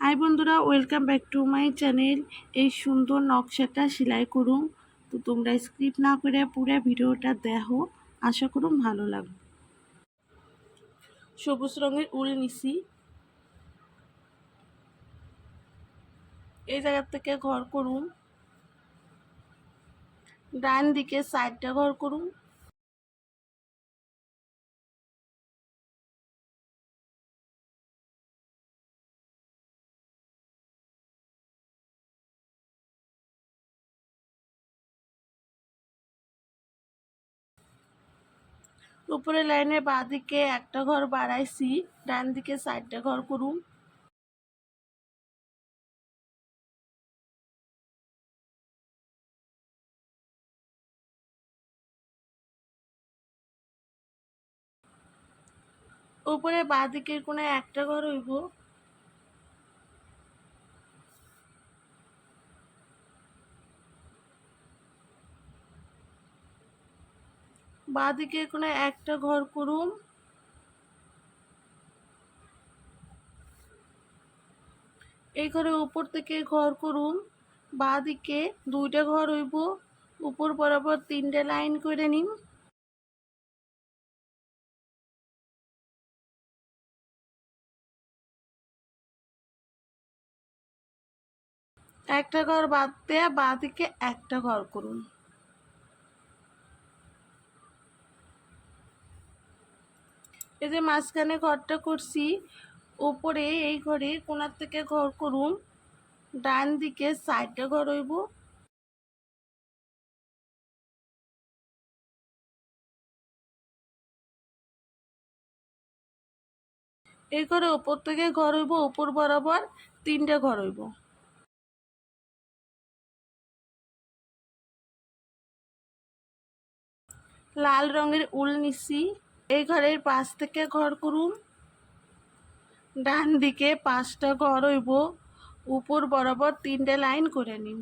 High বন্ধুরা, welcome back to my channel. এই সুন্দর নকশাটা সেলাই করুন। তো তোমরা স্কিপ না করে পুরো ভিডিওটা দেখো, আশা করুন ভালো লাগবে। সবুজ রঙের উল নিছি, এই জায়গা থেকে ঘর করুন, ডান দিকে সাইডটা ঘর করুন। উপরে লাইনের বাঁ দিকে একটা ঘর বাড়াইছি, ডান দিকে সাইডটা ঘর করুন। উপরে বাঁ দিকের কোণে একটা ঘর হইব, বাঁ দিকের কোণে একটা ঘর করুন। এই ঘরে উপর থেকে ঘর করুন, বাঁ দিকে দুইটা ঘর হইব, উপর বরাবর 3টে লাইন করে নিন। একটা ঘর বাদ দিয়ে বাঁ দিকে একটা ঘর করুন। এই যে মাঝখানে ঘরটা করছি, উপরে এই ঘরে কোণার থেকে ঘর করুন, ডান দিকে সাইডটা ঘর হইব। এই ঘরে উপর থেকে ঘর হইব, উপর বরাবর 3টে ঘর হইব। লাল রঙের উল নিছি, এই ঘরের পাশ থেকে ঘর করুন, ডান দিকে 5টা ঘর হইব, উপর বরাবর 3টে লাইন করে নিন।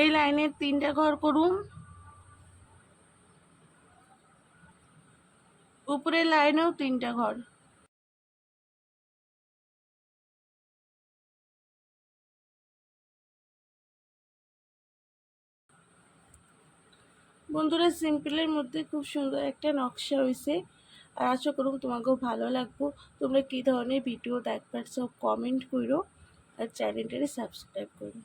এই লাইনের 3টে ঘর করুন, উপরের লাইনেও 3টে ঘর। বন্ধুরা, সিম্পলের মধ্যে খুব সুন্দর একটা নকশা হয়েছে, আর আশা করুন তোমাকেও ভালো লাগবো। তোমরা কী ধরনের ভিডিও দেখবার সব কমেন্ট করো, আর চ্যানেলটাকে সাবস্ক্রাইব করো।